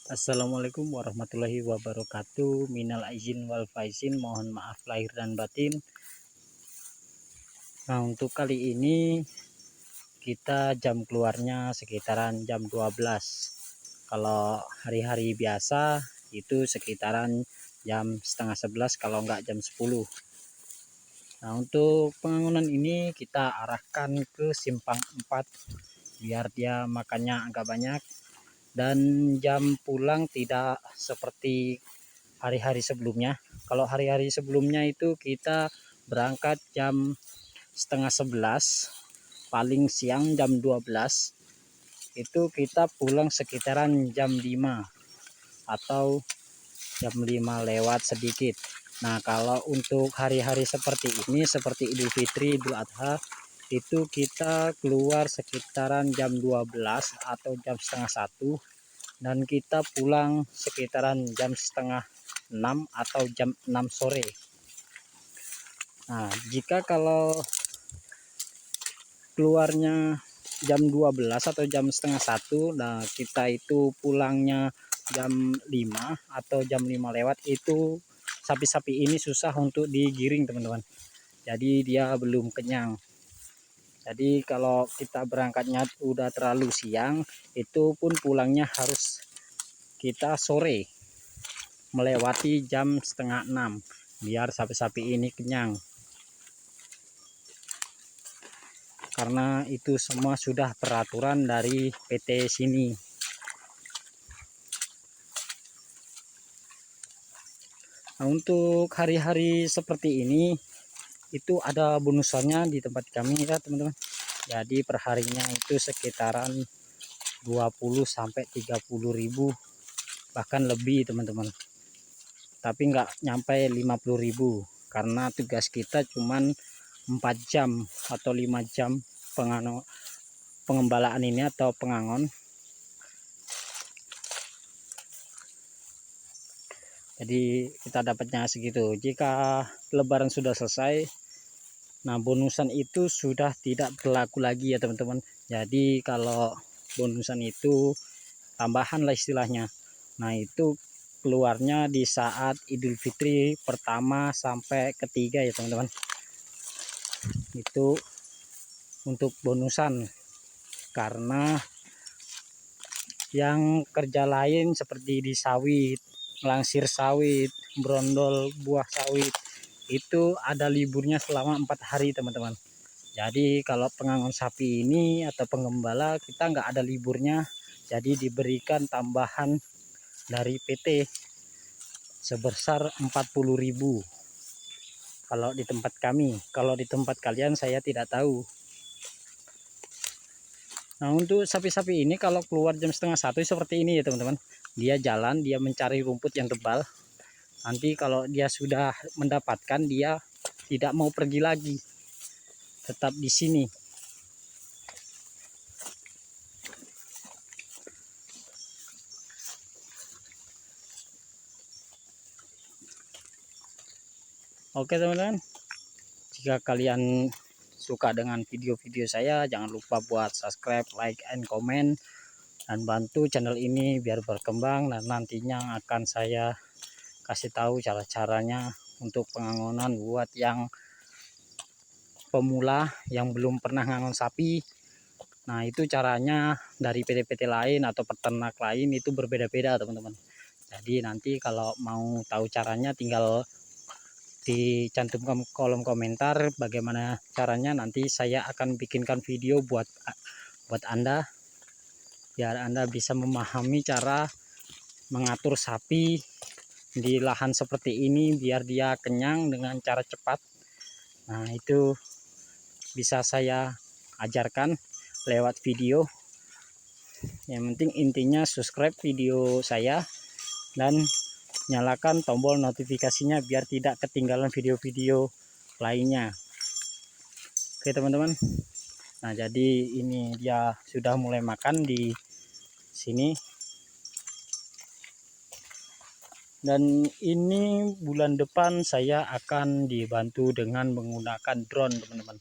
Assalamualaikum warahmatullahi wabarakatuh. Minal aizin wal faizin, mohon maaf lahir dan batin. Nah, untuk kali ini kita jam keluarnya sekitaran jam 12. Kalau hari-hari biasa itu sekitaran jam setengah 11, kalau enggak jam 10. Nah, untuk pengangonan ini kita arahkan ke simpang 4 biar dia makannya agak banyak, dan jam pulang tidak seperti hari-hari sebelumnya. Kalau hari-hari sebelumnya itu kita berangkat jam setengah 11, paling siang jam 12, itu kita pulang sekitaran jam 5 atau jam 5 lewat sedikit. Nah, kalau untuk hari-hari seperti ini, seperti Idul Fitri, Idul Adha, itu kita keluar sekitaran jam 12 atau jam setengah 1, dan kita pulang sekitaran jam setengah 6 atau jam 6 sore. Nah, jika kalau keluarnya jam 12 atau jam setengah 1, nah kita itu pulangnya jam 5 atau jam 5 lewat, itu sapi-sapi ini susah untuk digiring, teman-teman. Jadi dia belum kenyang. Jadi kalau kita berangkatnya udah terlalu siang, itu pun pulangnya harus kita sore, melewati jam setengah 6, biar sapi-sapi ini kenyang. Karena itu semua sudah peraturan dari PT sini. Nah, untuk hari-hari seperti ini itu ada bonusannya di tempat kami ya, teman-teman. Jadi perharinya itu sekitaran 20 sampai 30 ribu, bahkan lebih, teman-teman. Tapi nggak nyampe 50 ribu, karena tugas kita cuman 4 jam atau 5 jam pengembalaan ini atau pengangon. Jadi kita dapatnya segitu. Jika lebaran sudah selesai, nah bonusan itu sudah tidak berlaku lagi ya, teman-teman. Jadi kalau bonusan itu tambahan lah istilahnya. Nah, itu keluarnya di saat Idul Fitri pertama sampai ketiga ya, teman-teman. Itu untuk bonusan. Karena yang kerja lain seperti di sawit, langsir sawit, brondol buah sawit, itu ada liburnya selama 4 hari, teman-teman. Jadi kalau pengangon sapi ini atau penggembala, kita nggak ada liburnya. Jadi diberikan tambahan dari PT sebesar 40 ribu kalau di tempat kami. Kalau di tempat kalian saya tidak tahu. Nah, untuk sapi-sapi ini kalau keluar jam setengah 1 seperti ini ya, teman-teman. Dia jalan, dia mencari rumput yang tebal. Nanti kalau dia sudah mendapatkan, dia tidak mau pergi lagi, tetap di sini. Oke, teman-teman, jika kalian suka dengan video-video saya, jangan lupa buat subscribe, like, and comment, dan bantu channel ini biar berkembang. Dan nantinya akan saya kasih tahu cara-caranya untuk pengangonan buat yang pemula yang belum pernah ngangon sapi. Nah, itu caranya dari PT-PT lain atau peternak lain itu berbeda-beda, teman-teman. Jadi nanti kalau mau tahu caranya, tinggal dicantumkan kolom komentar bagaimana caranya. Nanti saya akan bikinkan video buat Anda, biar Anda bisa memahami cara mengatur sapi di lahan seperti ini biar dia kenyang dengan cara cepat. Nah, itu bisa saya ajarkan lewat video. Yang penting intinya subscribe video saya dan nyalakan tombol notifikasinya biar tidak ketinggalan video-video lainnya. Oke, teman-teman. Nah, jadi ini dia sudah mulai makan di sini. Dan ini bulan depan saya akan dibantu dengan menggunakan drone, teman-teman.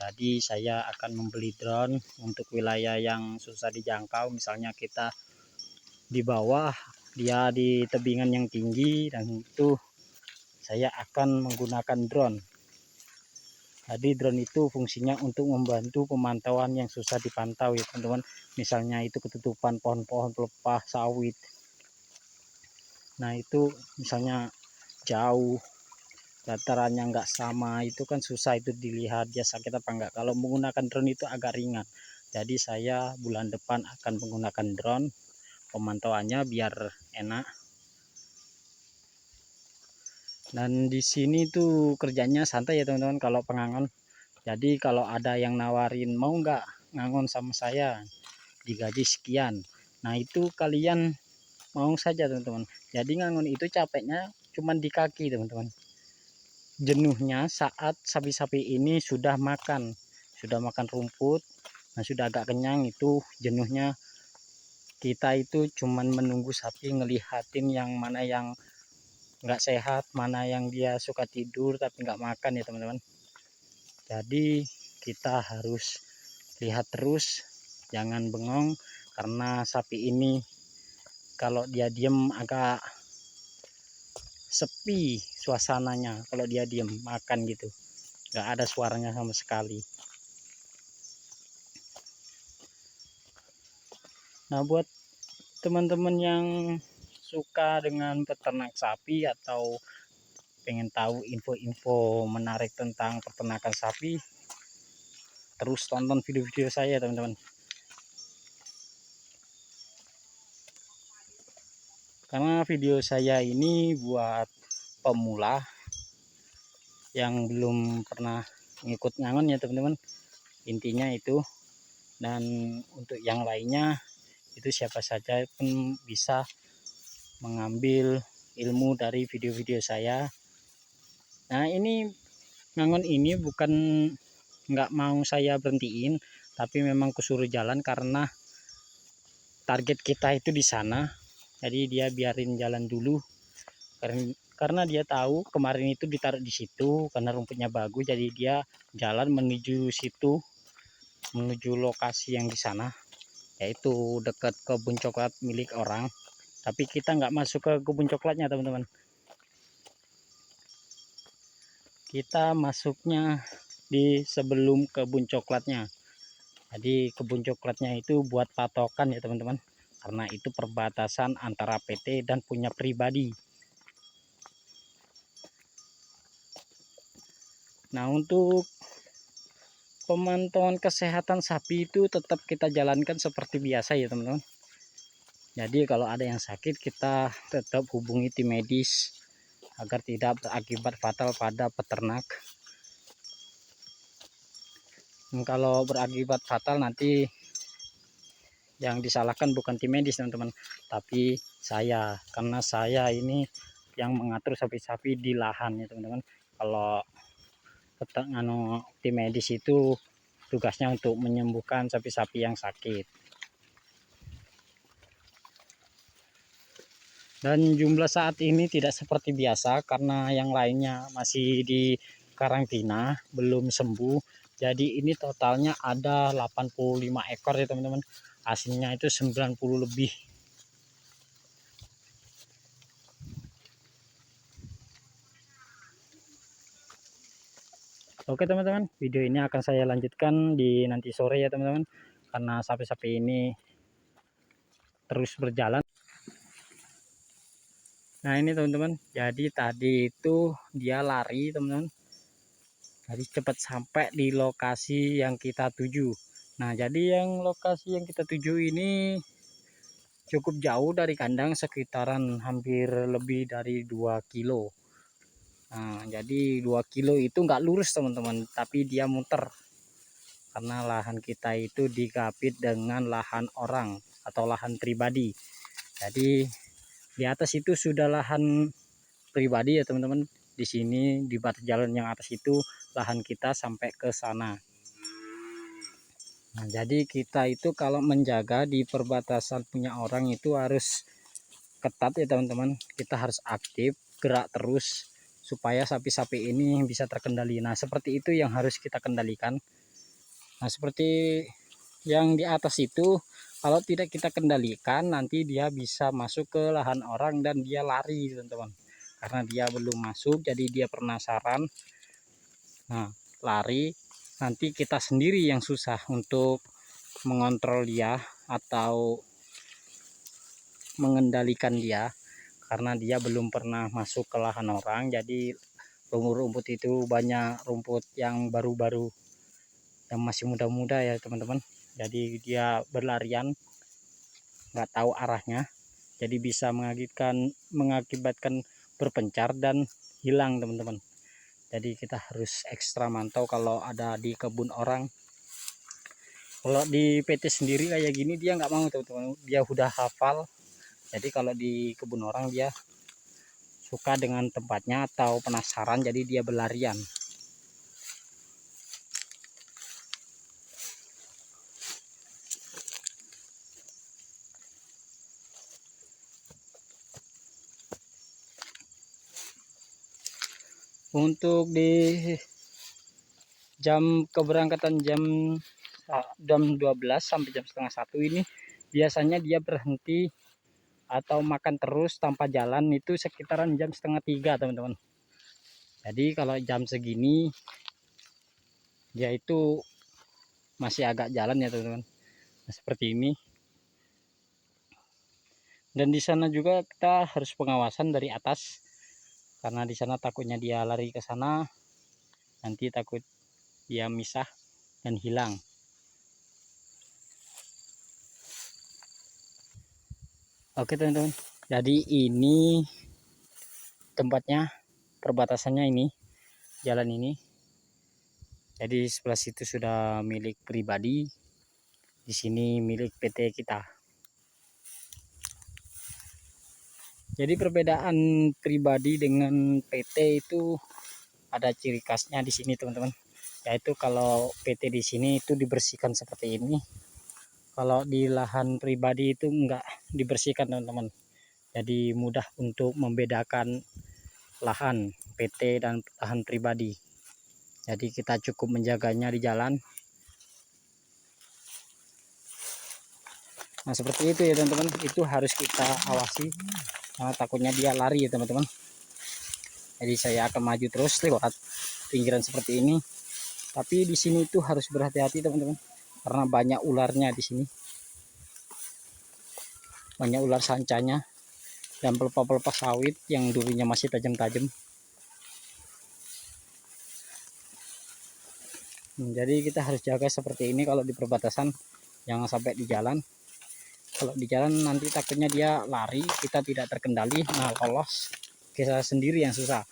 Jadi saya akan membeli drone untuk wilayah yang susah dijangkau. Misalnya kita di bawah dia di tebingan yang tinggi, dan itu saya akan menggunakan drone. Jadi drone itu fungsinya untuk membantu pemantauan yang susah dipantau ya teman-teman. Misalnya itu ketutupan pohon-pohon pelepah sawit. Nah itu misalnya jauh, datarannya nggak sama, itu kan susah itu dilihat dia sakit apa enggak. Kalau menggunakan drone itu agak ringan. Jadi saya bulan depan akan menggunakan drone, pemantauannya biar enak. Dan di sini tuh kerjanya santai ya teman-teman kalau pengangon. Jadi kalau ada yang nawarin mau nggak ngangon sama saya digaji sekian, nah itu kalian mau saja teman-teman. Jadi ngangon itu capeknya cuman di kaki teman-teman. Jenuhnya saat sapi-sapi ini sudah makan rumput, nah sudah agak kenyang, itu jenuhnya. Kita itu cuman menunggu sapi, ngelihatin yang mana yang nggak sehat, mana yang dia suka tidur tapi nggak makan ya teman-teman. Jadi kita harus lihat terus, jangan bengong, karena sapi ini kalau dia diem agak sepi suasananya. Kalau dia diem makan gitu nggak ada suaranya sama sekali. Nah buat teman-teman yang suka dengan peternak sapi atau pengen tahu info-info menarik tentang peternakan sapi, terus tonton video-video saya teman-teman. Karena video saya ini buat pemula yang belum pernah ngikut ngangon ya teman-teman, intinya itu. Dan untuk yang lainnya itu siapa saja pun bisa mengambil ilmu dari video-video saya. Nah ini ngangon ini bukan nggak mau saya berhentiin, tapi memang kesuruh jalan karena target kita itu di sana. Jadi dia biarin jalan dulu karena dia tahu kemarin itu ditaruh di situ karena rumputnya bagus, jadi dia jalan menuju situ, menuju lokasi yang di sana, yaitu dekat kebun coklat milik orang. Tapi kita nggak masuk ke kebun coklatnya teman-teman, kita masuknya di sebelum kebun coklatnya. Jadi kebun coklatnya itu buat patokan ya teman-teman, karena itu perbatasan antara PT dan punya pribadi. Nah untuk pemantauan kesehatan sapi itu tetap kita jalankan seperti biasa ya teman-teman. Jadi kalau ada yang sakit kita tetap hubungi tim medis agar tidak berakibat fatal pada peternak. Kalau berakibat fatal nanti yang disalahkan bukan tim medis teman-teman, tapi saya, karena saya ini yang mengatur sapi-sapi di lahan ya teman-teman. Kalau tim medis itu tugasnya untuk menyembuhkan sapi-sapi yang sakit. Dan jumlah saat ini tidak seperti biasa karena yang lainnya masih di karantina, belum sembuh. Jadi ini totalnya ada 85 ekor ya teman-teman. Aslinya itu 90 lebih. Oke teman-teman, video ini akan saya lanjutkan di nanti sore ya teman-teman, karena sapi-sapi ini terus berjalan. Nah ini teman-teman, jadi tadi itu dia lari teman-teman, jadi cepat sampai di lokasi yang kita tuju. Nah jadi yang lokasi yang kita tuju ini cukup jauh dari kandang, sekitaran hampir lebih dari 2 kilo. Nah jadi 2 kilo itu nggak lurus teman-teman, tapi dia muter. Karena lahan kita itu digapit dengan lahan orang atau lahan pribadi. Jadi di atas itu sudah lahan pribadi ya teman-teman. Di sini di batas jalan yang atas itu lahan kita sampai ke sana. Nah, jadi kita itu kalau menjaga di perbatasan punya orang itu harus ketat ya teman-teman. Kita harus aktif, gerak terus supaya sapi-sapi ini bisa terkendali. Nah, seperti itu yang harus kita kendalikan. Nah seperti yang di atas itu Kalau tidak kita kendalikan, nanti dia bisa masuk ke lahan orang dan dia lari, teman-teman. Karena dia belum masuk, jadi dia penasaran. Nah, lari, nanti kita sendiri yang susah untuk mengontrol dia atau mengendalikan dia, karena dia belum pernah masuk ke lahan orang. Jadi rumput-rumput itu banyak rumput yang baru-baru, yang masih muda-muda ya teman-teman. Jadi dia berlarian, nggak tahu arahnya, jadi bisa mengakibatkan berpencar dan hilang, teman-teman. Jadi kita harus ekstra mantau kalau ada di kebun orang. Kalau di PT sendiri kayak gini dia nggak mau, teman-teman, dia udah hafal. Jadi kalau di kebun orang dia suka dengan tempatnya atau penasaran, jadi dia berlarian. Untuk di jam keberangkatan jam 12 sampai jam setengah 1 ini biasanya dia berhenti atau makan terus tanpa jalan itu sekitaran jam setengah 3, teman-teman. Jadi kalau jam segini dia itu masih agak jalan ya, teman-teman. Nah, seperti ini. Dan di sana juga kita harus pengawasan dari atas, karena di sana takutnya dia lari ke sana, nanti takut dia misah dan hilang. Oke teman-teman, jadi ini tempatnya, perbatasannya ini, jalan ini. Jadi sebelah situ sudah milik pribadi, di sini milik PT kita. Jadi perbedaan pribadi dengan PT itu ada ciri khasnya di sini, teman-teman. Yaitu kalau PT di sini itu dibersihkan seperti ini. Kalau di lahan pribadi itu enggak dibersihkan, teman-teman. Jadi mudah untuk membedakan lahan PT dan lahan pribadi. Jadi kita cukup menjaganya di jalan. Nah seperti itu ya teman-teman, itu harus kita awasi karena takutnya dia lari ya teman-teman. Jadi saya akan maju terus lewat pinggiran seperti ini. Tapi di sini itu harus berhati-hati teman-teman, karena banyak ularnya di sini. Banyak ular sancanya dan pelepah-pelepah sawit yang dulunya masih tajam-tajam. Jadi kita harus jaga seperti ini kalau di perbatasan, jangan sampai di jalan. Kalau di jalan nanti takutnya dia lari, kita tidak terkendali, nah lolos, kita sendiri yang susah.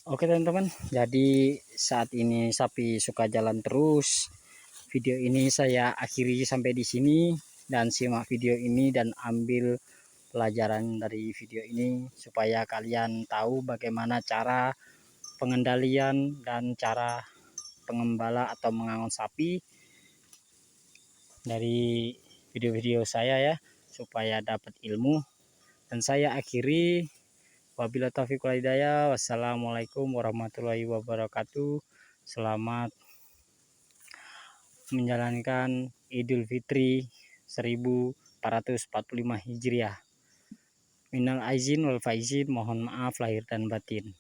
Oke teman-teman, jadi saat ini sapi suka jalan terus. Video ini saya akhiri sampai di sini, dan simak video ini dan ambil pelajaran dari video ini supaya kalian tahu bagaimana cara pengendalian dan cara pengembala atau mengangon sapi dari video-video saya ya, supaya dapat ilmu. Dan saya akhiri, wabillahi taufiq wal hidayah. Wassalamualaikum warahmatullahi wabarakatuh. Selamat menjalankan Idul Fitri 1445 Hijriah. Minal aizin wal faizin, mohon maaf lahir dan batin.